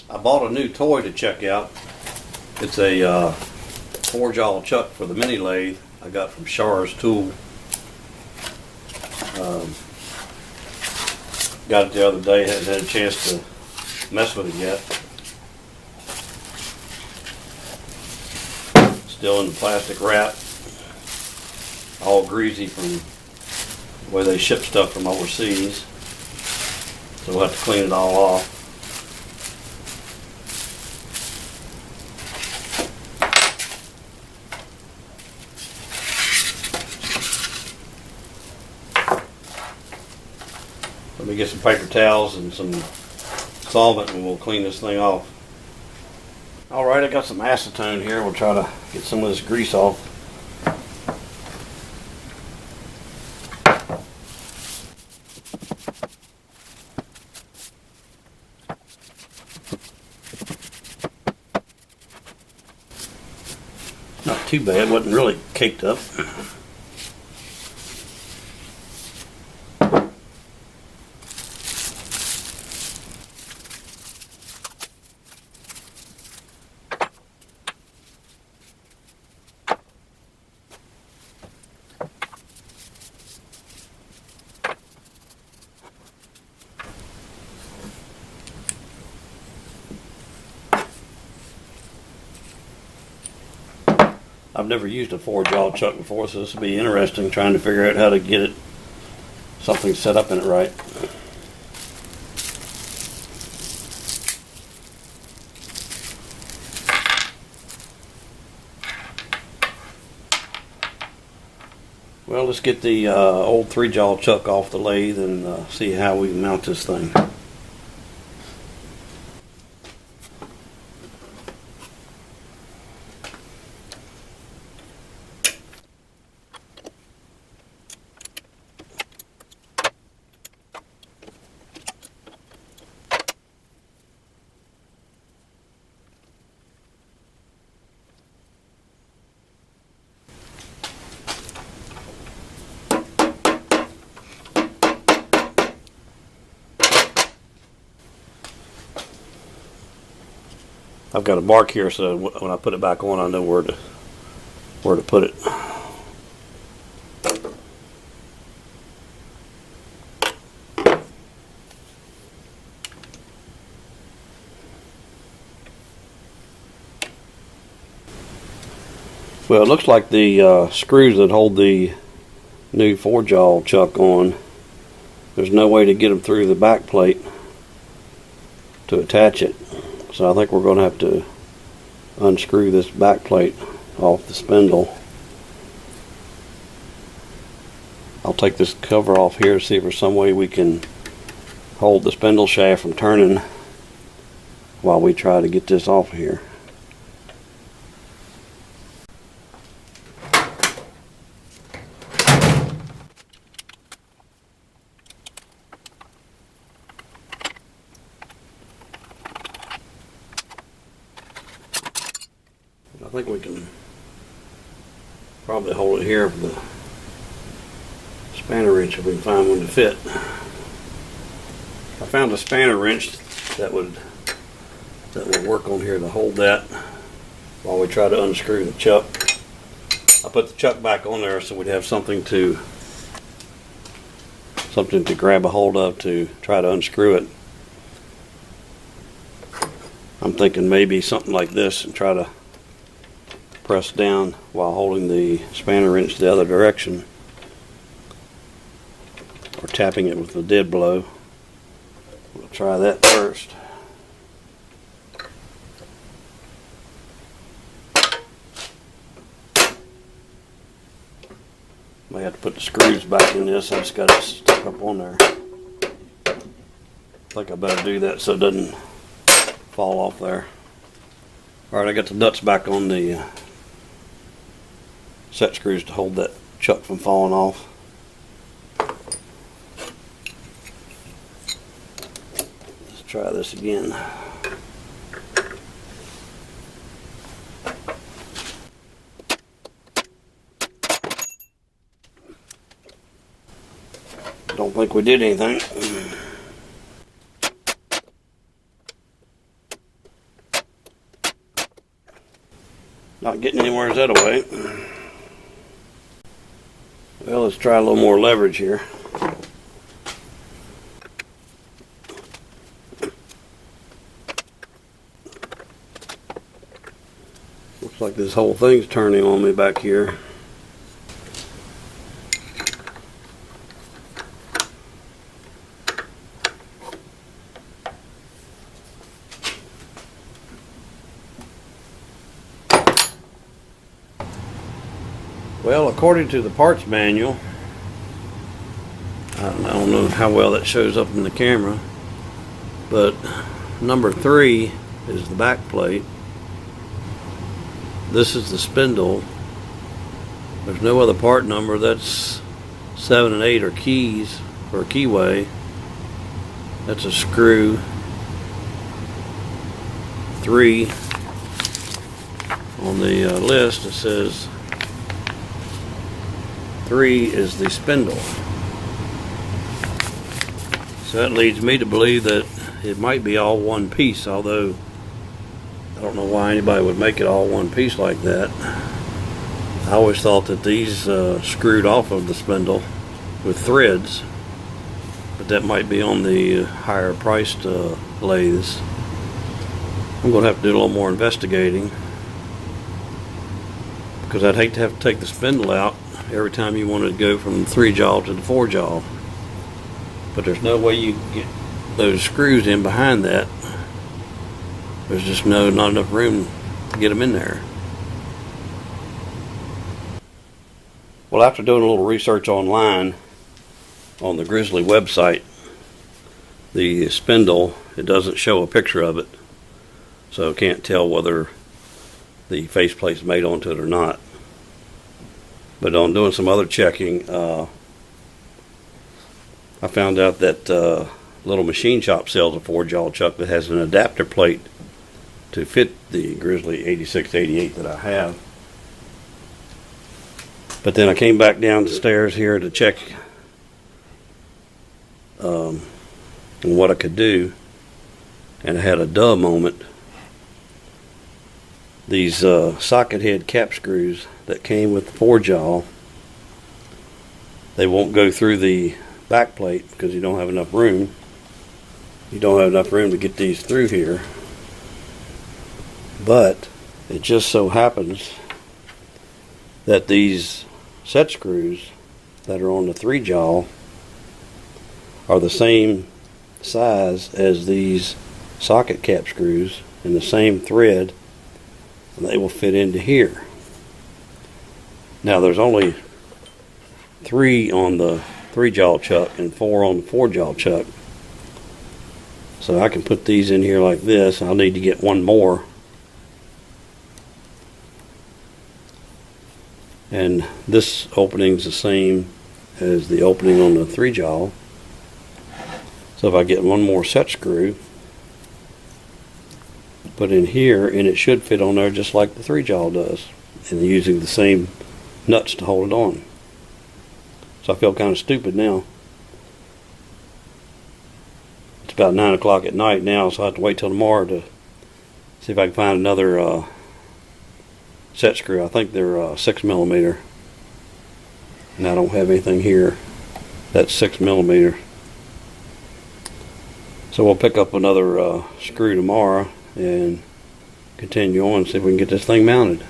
I bought a new toy to check out. It's a 4-jaw chuck for the mini lathe I got from Shar's Tool. Got it the other day, hadn't had a chance to mess with it yet. Still in the plastic wrap, all greasy from the way they ship stuff from overseas. So we'll have to clean it all off. Let me get some paper towels and some solvent and we'll clean this thing off. Alright, I got some acetone here. We'll try to get some of this grease off. Not too bad, wasn't really caked up. I've never used a 4-jaw chuck before, so this will be interesting trying to figure out how to get it, something set up in it right. Well, let's get the old 3-jaw chuck off the lathe and see how we mount this thing. I've got a mark here, so when I put it back on, I know where to put it. Well, it looks like the screws that hold the new 4-jaw chuck on, there's no way to get them through the back plate to attach it. So I think we're going to have to unscrew this back plate off the spindle. I'll take this cover off here to see if there's some way we can hold the spindle shaft from turning while we try to get this off of here. I think we can probably hold it here with the spanner wrench if we can find one to fit. I found a spanner wrench that would work on here to hold that while we try to unscrew the chuck. I put the chuck back on there so we'd have something to grab a hold of to try to unscrew it. I'm thinking maybe something like this and try to press down while holding the spanner wrench the other direction, or tapping it with the dead blow. We'll try that first. May have to put the screws back in this. I just got it stuck up on there. I think I better do that so it doesn't fall off there. Alright, I got the nuts back on the set screws to hold that chuck from falling off. Let's try this again. Don't think we did anything. Not getting anywhere that away. Well, let's try a little more leverage here. Looks like this whole thing's turning on me back here. Well, according to the parts manual, I don't know how well that shows up in the camera, but number 3 is the back plate. This is the spindle. There's no other part number. That's 7 and 8 are keys or keyway. That's a screw. 3 on the list, it says 3 is the spindle. So that leads me to believe that it might be all one piece, although I don't know why anybody would make it all one piece like that. I always thought that these screwed off of the spindle with threads, but that might be on the higher priced lathes. I'm going to have to do a little more investigating, because I'd hate to have to take the spindle out every time you wanted to go from the 3-jaw to the 4-jaw. But there's no way you can get those screws in behind that. There's just not enough room to get them in there. Well, after doing a little research online on the Grizzly website, the spindle, it doesn't show a picture of it, so I can't tell whether the faceplate's made onto it or not. But on doing some other checking, I found out that Little Machine Shop sells a 4-jaw chuck that has an adapter plate to fit the Grizzly 8688 that I have. But then I came back down the stairs here to check on what I could do, and I had a duh moment. These socket head cap screws that came with the 4-jaw, they won't go through the back plate because you don't have enough room. You don't have enough room to get these through here. But it just so happens that these set screws that are on the 3-jaw are the same size as these socket cap screws and the same thread, and they will fit into here. Now there's only 3 on the 3-jaw chuck and 4 on the 4-jaw chuck, so I can put these in here like this. I'll need to get one more, and this opening is the same as the opening on the 3-jaw. So if I get one more set screw put in here, and it should fit on there just like the 3-jaw does, and using the same nuts to hold it on. So I feel kind of stupid now. It's about 9 o'clock at night now, so I have to wait till tomorrow to see if I can find another set screw. I think they're 6mm, and I don't have anything here that's 6mm. So we'll pick up another screw tomorrow and continue on and see if we can get this thing mounted.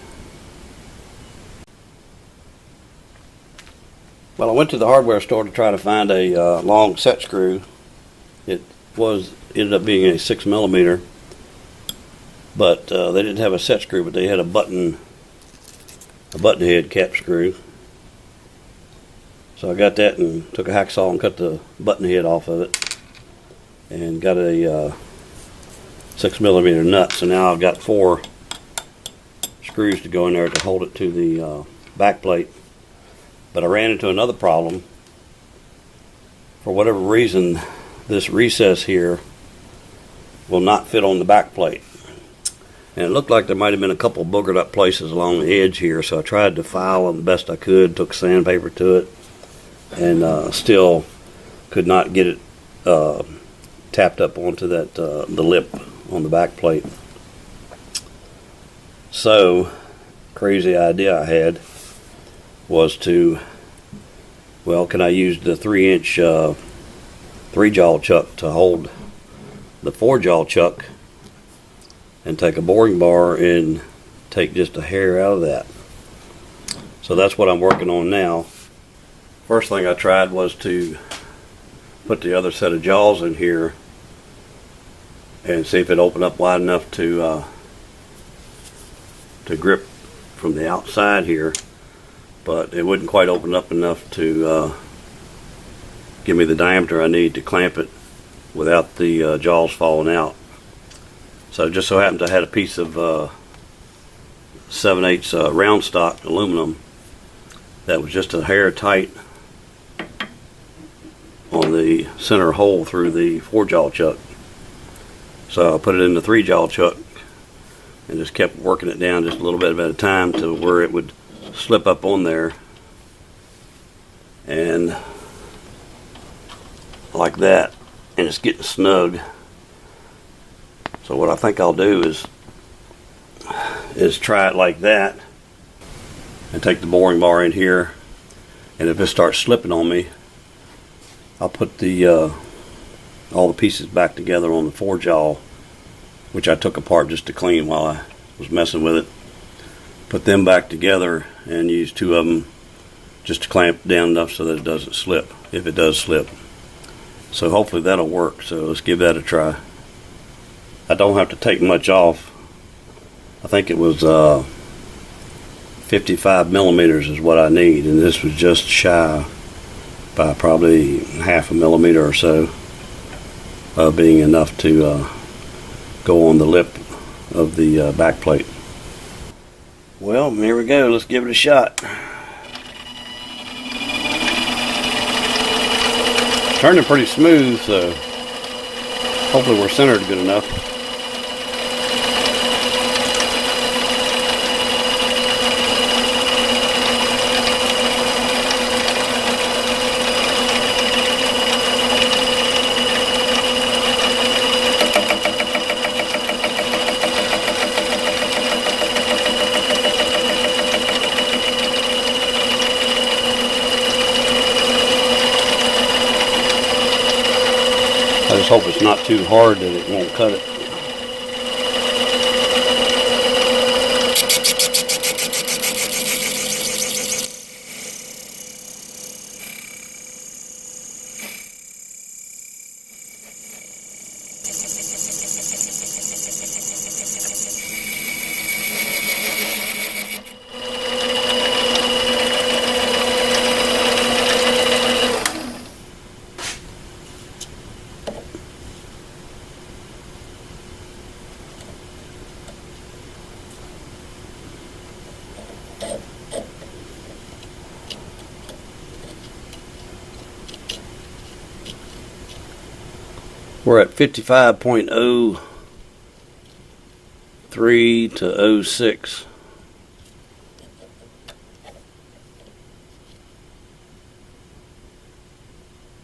Well, I went to the hardware store to try to find a long set screw. It ended up being a 6mm, but they didn't have a set screw, but they had a button head cap screw. So I got that and took a hacksaw and cut the button head off of it, and got a 6mm nut. So now I've got 4 screws to go in there to hold it to the back plate. But I ran into another problem. For whatever reason, this recess here will not fit on the back plate. And it looked like there might have been a couple boogered up places along the edge here, so I tried to file them the best I could, took sandpaper to it, and still could not get it tapped up onto that the lip on the back plate. So crazy idea I had was to, well, can I use the 3-inch 3-jaw chuck to hold the 4-jaw chuck and take a boring bar and take just a hair out of that. So that's what I'm working on now. First thing I tried was to put the other set of jaws in here and see if it opened up wide enough to grip from the outside here, but it wouldn't quite open up enough to give me the diameter I need to clamp it without the jaws falling out. So it just so happened I had a piece of 7/8 round stock aluminum that was just a hair tight on the center hole through the 4-jaw chuck. So I put it in the 3-jaw chuck and just kept working it down just a little bit at a time to where it would slip up on there, and like that, and it's getting snug. So what I think I'll do is try it like that and take the boring bar in here, and if it starts slipping on me, I'll put the all the pieces back together on the 4-jaw, which I took apart just to clean while I was messing with it. Put them back together and use 2 of them just to clamp down enough so that it doesn't slip, if it does slip. So hopefully that'll work. So let's give that a try. I don't have to take much off. I think it was 55 millimeters is what I need, and this was just shy by probably half a millimeter or so being enough to go on the lip of the back plate. Well, here we go. Let's give it a shot. Turning pretty smooth, so hopefully we're centered good enough. I just hope it's not too hard that it won't cut it. We're at 55.03 to 06.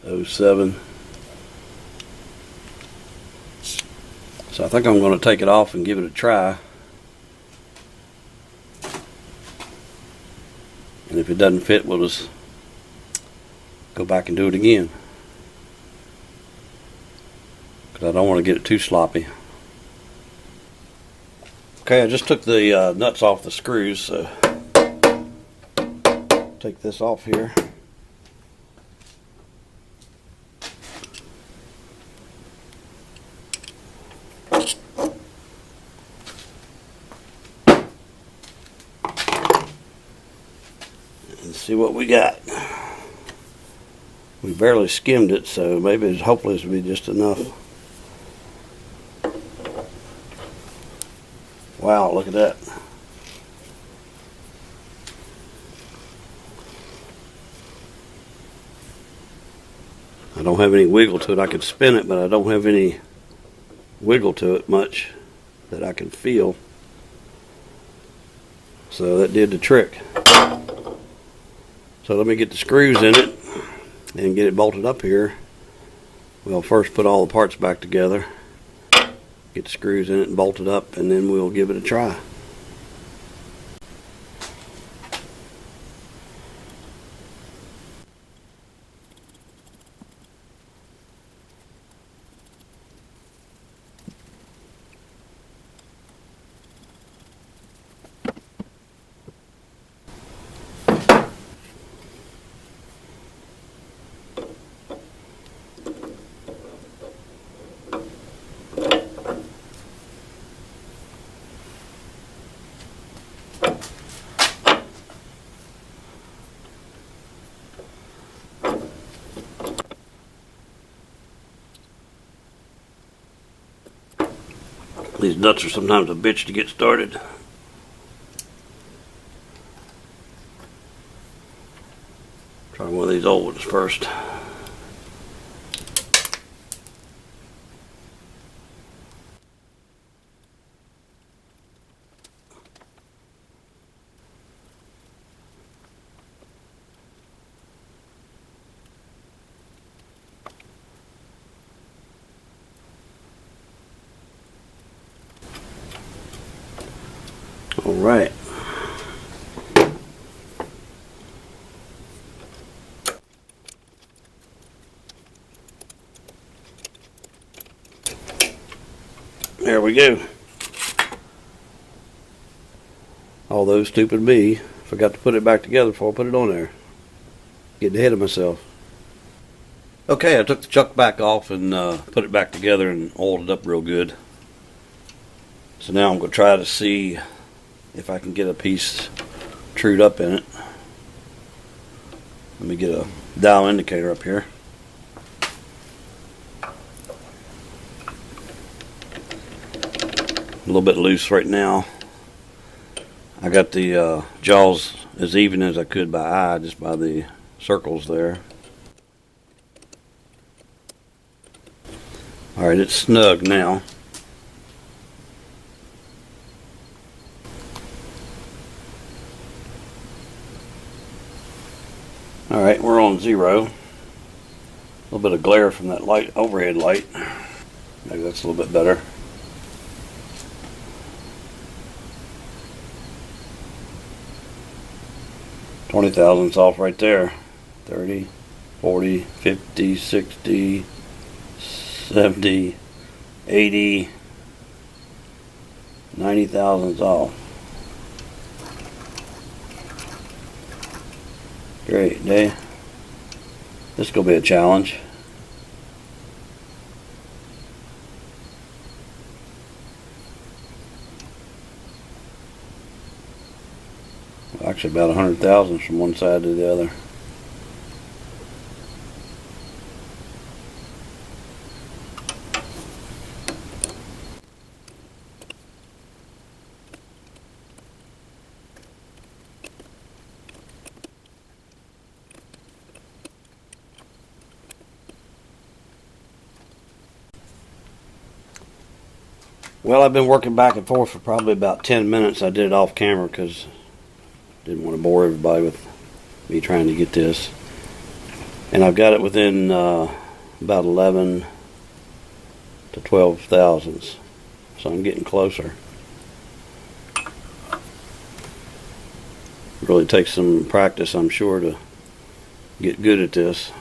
'07. So I think I'm going to take it off and give it a try. And if it doesn't fit, we'll just go back and do it again. I don't want to get it too sloppy. Okay, I just took the nuts off the screws, so take this off here. And see what we got. We barely skimmed it, so maybe hopefully this will be just enough. Wow, look at that. I don't have any wiggle to it. I could spin it, but I don't have any wiggle to it much that I can feel. So that did the trick. So let me get the screws in it and get it bolted up here. We'll first put all the parts back together, get the screws in it and bolt it up, and then we'll give it a try. These nuts are sometimes a bitch to get started. Try one of these old ones first. All right. There we go. Although stupid me, forgot to put it back together before I put it on there. Getting ahead of myself. Okay, I took the chuck back off and put it back together and oiled it up real good. So now I'm going to try to see if I can get a piece trued up in it. Let me get a dial indicator up here. A little bit loose right now. I got the jaws as even as I could by eye, just by the circles there. Alright, it's snug now. Alright, we're on 0. A little bit of glare from that light, overhead light. Maybe that's a little bit better. $20 thousandths off right there. 30, 40, 50, 60, 70, 80, 90 thousandths off. Great day. This is going to be a challenge. Actually about 100 thousandths from one side to the other. Well, I've been working back and forth for probably about 10 minutes. I did it off camera because I didn't want to bore everybody with me trying to get this. And I've got it within about 11 to 12 thousandths. So I'm getting closer. It really takes some practice, I'm sure, to get good at this.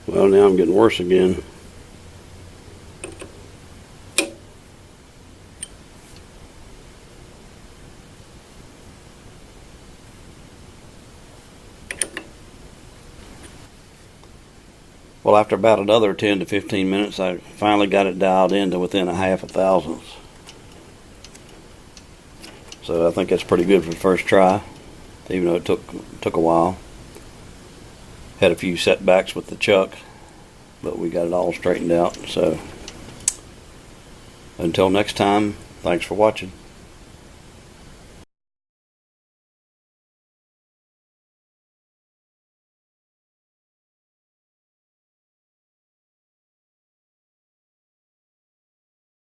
Well, now I'm getting worse again. Well, after about another 10 to 15 minutes, I finally got it dialed in to within a half a thousandths. So I think that's pretty good for the first try, even though it took a while. Had a few setbacks with the chuck, but we got it all straightened out. So until next time, thanks for watching.